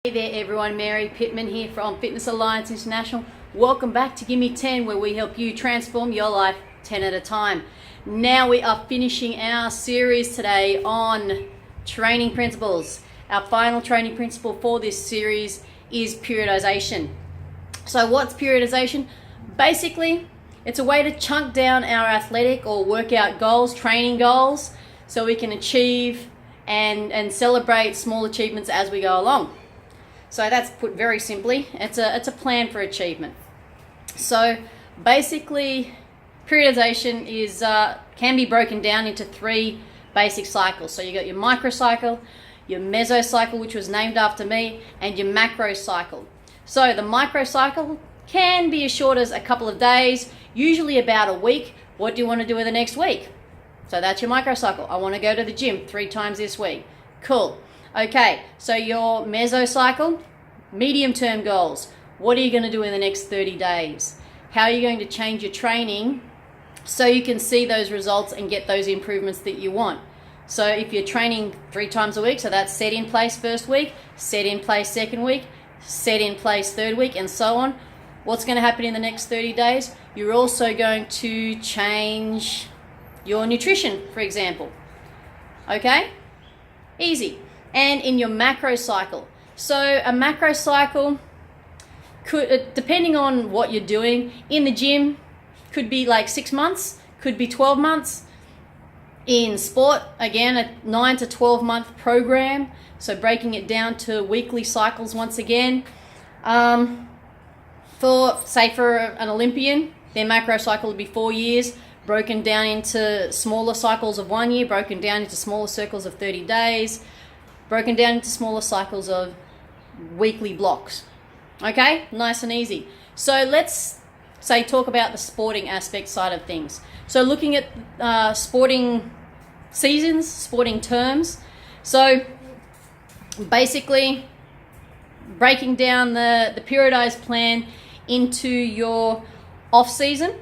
Hey there everyone, Mary Pittman here from Fitness Alliance International. Welcome back to Gimme 10, where we help you transform your life 10 at a time. Now we are finishing our series today on training principles. Our final training principle for this series is periodization. So what's periodization? Basically, it's a way to chunk down our athletic or workout goals, training goals, so we can achieve and celebrate small achievements as we go along. So that's put very simply. It's a plan for achievement. So basically, periodization is can be broken down into three basic cycles. So you got your microcycle, your mesocycle, which was named after me, and your macrocycle. So the microcycle can be as short as a couple of days, usually about a week. What do you want to do in the next week? So that's your microcycle. I want to go to the gym 3 times this week. Cool. Okay, so your mesocycle, medium-term goals. What are you going to do in the next 30 days? How are you going to change your training so you can see those results and get those improvements that you want? So if you're training 3 times a week, so that's set in place first week, set in place second week, set in place third week, and so on. What's going to happen in the next 30 days? You're also going to change your nutrition, for example. Okay? Easy. And in your macro cycle. So a macro cycle could, depending on what you're doing, in the gym could be like 6 months, could be 12 months. In sport, again, a 9 to 12 month program. So breaking it down to weekly cycles once again. For an Olympian, their macro cycle would be 4 years, broken down into smaller cycles of 1 year, broken down into smaller circles of 30 days, broken down into smaller cycles of weekly blocks. Okay, nice and easy. So let's talk about the sporting aspect side of things. So looking at sporting seasons, sporting terms. So basically breaking down the periodized plan into your off season.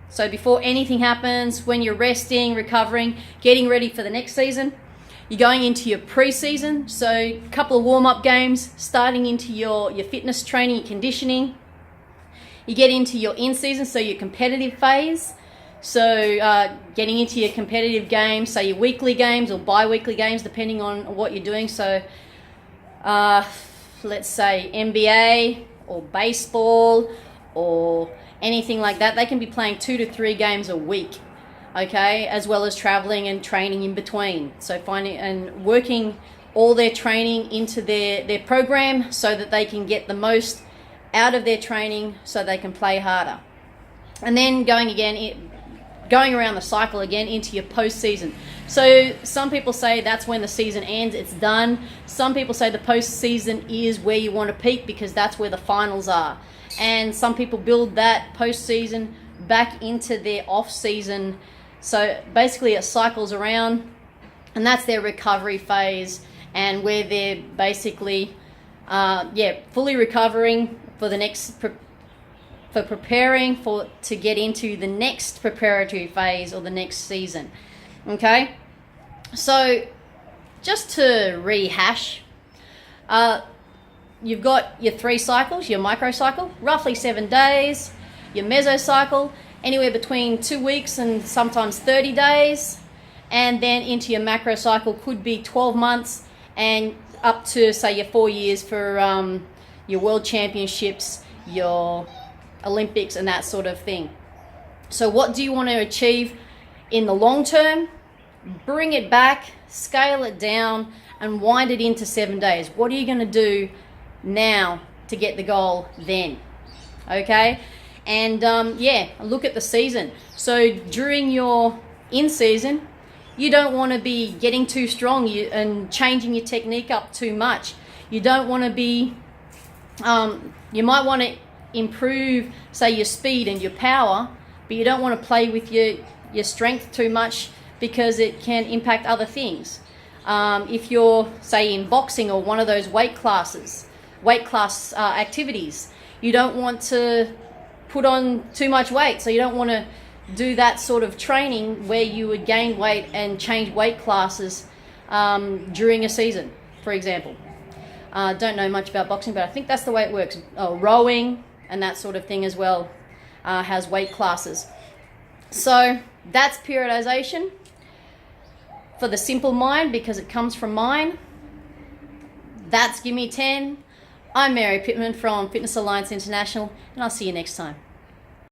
So before anything happens, when you're resting, recovering, getting ready for the next season. You're going into your pre-season, so a couple of warm-up games, starting into your fitness training, your conditioning. You get into your in-season, so your competitive phase. So getting into your competitive games, so your weekly games or bi-weekly games, depending on what you're doing. So let's say NBA or baseball or anything like that. They can be playing 2 to 3 games a week. Okay, as well as traveling and training in between. So finding and working all their training into their program so that they can get the most out of their training so they can play harder. And then going around the cycle again into your postseason. So some people say that's when the season ends, it's done. Some people say the postseason is where you want to peak because that's where the finals are. And some people build that postseason back into their off-season. So basically it cycles around, and that's their recovery phase, and where they're basically fully recovering for the next preparing to get into the next preparatory phase or the next season. Okay, so just to rehash, you've got your 3 cycles, your microcycle, roughly 7 days, your mesocycle, anywhere between 2 weeks and sometimes 30 days, and then into your macro cycle could be 12 months and up to say your 4 years for your world championships, your Olympics and that sort of thing. So what do you want to achieve in the long term? Bring it back, scale it down, and wind it into 7 days. What are you going to do now to get the goal then? Okay. And look at the season. So during your in-season, you don't want to be getting too strong and changing your technique up too much. You don't want to be, you might want to improve, say, your speed and your power, but you don't want to play with your strength too much because it can impact other things. If you're, say, in boxing or one of those weight class activities, you don't want to put on too much weight, so you don't want to do that sort of training where you would gain weight and change weight classes during a season, for example. Don't know much about boxing, but I think that's the way it works. Rowing and that sort of thing as well has weight classes. So that's periodization for the simple mind, because it comes from mind. That's Gimme 10. I'm Mary Pittman from Fitness Alliance International, and I'll see you next time.